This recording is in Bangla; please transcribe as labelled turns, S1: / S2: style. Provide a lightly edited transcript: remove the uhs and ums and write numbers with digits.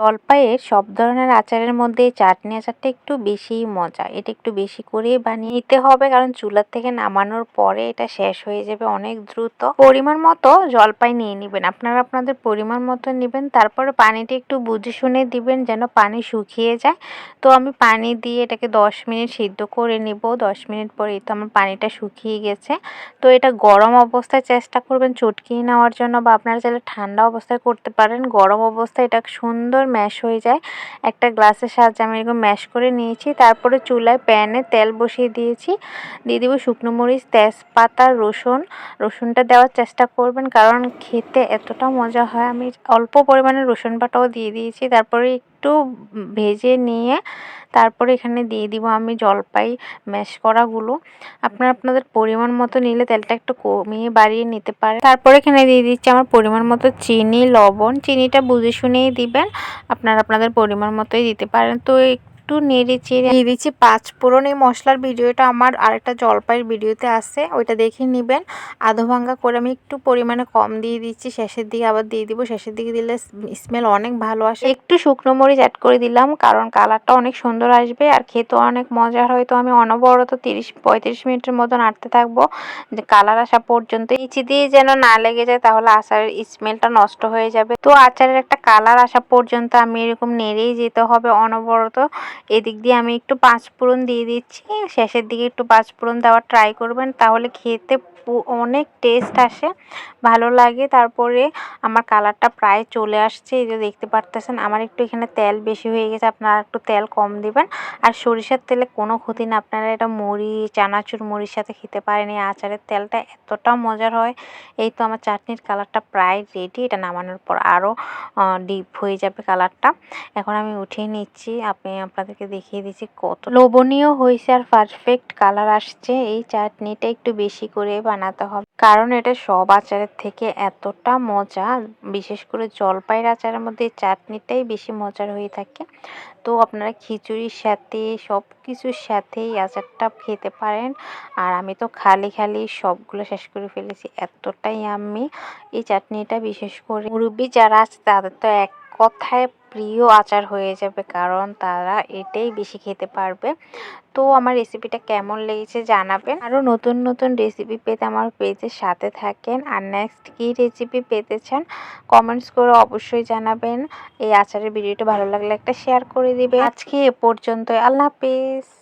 S1: জলপাইয়ের সব ধরনের আচারের মধ্যে চাটনি আচারটা একটু বেশিই মজা। এটা একটু বেশি করেই বানিয়ে নিতে হবে, কারণ চুলার থেকে নামানোর পরে এটা শেষ হয়ে যাবে অনেক দ্রুত। পরিমাণ মতো জলপাই নিয়ে নেবেন, আপনারা আপনাদের পরিমাণ মতো নেবেন। তারপরে পানিটা একটু বুঝে শুনে দিবেন যেন পানি শুকিয়ে যায়। তো আমি পানি দিয়ে এটাকে 10 মিনিট সিদ্ধ করে নিব। 10 মিনিট পরে তো আমার পানিটা শুকিয়ে গেছে। তো এটা গরম অবস্থায় চেষ্টা করবেন চটকিয়ে নেওয়ার জন্য, বা আপনারা চাইলে ঠান্ডা অবস্থায় করতে পারেন। গরম অবস্থায় এটা সুন্দর ম্যাশ হয়ে যায়। একটা গ্লাসের সাহায্যে আমি এরকম ম্যাশ করে নিয়েছি। তারপরে চুলায় প্যানে তেল বসিয়ে দিয়েছি। দিয়ে দিব শুকনো মরিচ, তেজপাতা, রসুনটা দেওয়ার চেষ্টা করবেন, কারণ খেতে এতটা মজা হয়। আমি অল্প পরিমাণে রসুন বাটাও দিয়ে দিয়েছি। তারপরে একটু ভেজে নিয়ে তারপরে এখানে দিয়ে দিব আমি জলপাই ম্যাশ করাগুলো। আপনারা আপনাদের পরিমাণ মতো নিলে তেলটা একটু কমিয়ে বাড়িয়ে নিতে পারেন। তারপরে এখানে দিয়ে দিচ্ছি আমার পরিমাণ মতো চিনি, লবণ। চিনিটা বুঝে শুনেই দিবেন, আপনারা আপনাদের পরিমাণ মতোই দিতে পারেন। তো একটু নেড়ে চেড়ে দিয়ে দিচ্ছি 5 ফোড়ন। এই মশলার ভিডিওটা আমার আরেকটা জলপাইয়ের ভিডিওতে আছে, ওইটা দেখে নেবেন। আধা ভাঙ্গা করে আমি একটু পরিমাণে কম দিয়ে দিচ্ছি, শেষের দিকে আবার দিয়ে দিব। শেষের দিকে দিলে স্মেল অনেক ভালো আসে। একটু শুকনো মরিচ অ্যাড করে দিলাম, কারণ কালারটা অনেক সুন্দর আসবে আর খেতেও অনেক মজার হয়। তো আমি অনবরত 30-35 মিনিটের মতো নাড়তে থাকবো, যে কালার আসা পর্যন্ত। নিচে দিয়ে যেন না লেগে যায়, তাহলে আচারের স্মেলটা নষ্ট হয়ে যাবে। তো আচারের একটা কালার আসা পর্যন্ত আমি এরকম নেড়েই যেতে হবে অনবরত। এদিক দিয়ে আমি একটু 5 ফোড়ন দিয়ে দিচ্ছি। শেষের দিকে একটু 5 ফোড়ন দেওয়ার ট্রাই করবেন, তাহলে খেতে অনেক টেস্ট আসে, ভালো লাগে। তারপরে আমার কালারটা প্রায় চলে আসছে, এই যে দেখতে পারতেছেন। আমার একটু এখানে তেল বেশি হয়ে গেছে, আপনারা একটু তেল কম দিবেন। আর সরিষার তেলে কোনো ক্ষতি না, আপনারা এটা মুড়ি, চানাচুর মুড়ির সাথে খেতে পারেন। এই আচারের তেলটা এতটা মজার হয়। এই তো আমার চাটনির কালারটা প্রায় রেডি। এটা নামানোর পর আরও ডিপ হয়ে যাবে কালারটা। এখন আমি উঠিয়ে নিচ্ছি, আপনাদেরকে দেখিয়ে দিচ্ছি কত লোভনীয় হয়েছে আর পারফেক্ট কালার আসছে। এই চাটনিটা একটু বেশি করে বানাতে হবে, কারণ এটা সব আচারের থেকে এতটা মজা। বিশেষ করে জলপাইয়ের আচারের মধ্যে চাটনিটাই বেশি মজার হয়ে থাকে। তো আপনারা খিচুড়ির সাথে সব কিছুর সাথেই আচারটা খেতে পারেন। আর আমি তো খালি সবগুলো শেষ করে ফেলেছি, এতটাই আমি এই চাটনিটা। বিশেষ করে মুরব্বি যারা আছে তাদের তো এক কথায় প্রিয় আচার হয়ে যাবে, কারণ তারা এটাই বেশি খেতে পারবে। তো আমার রেসিপিটা কেমন লেগেছে জানাবেন। আরও নতুন নতুন রেসিপি পেতে আমার পেজের সাথে থাকেন। আর নেক্সট কী রেসিপি পেতে চান কমেন্টস করে অবশ্যই জানাবেন। এই আচারের ভিডিওটা ভালো লাগলে একটা শেয়ার করে দিবেন। আজকে এ পর্যন্তই, আল্লাহ হাফেজ।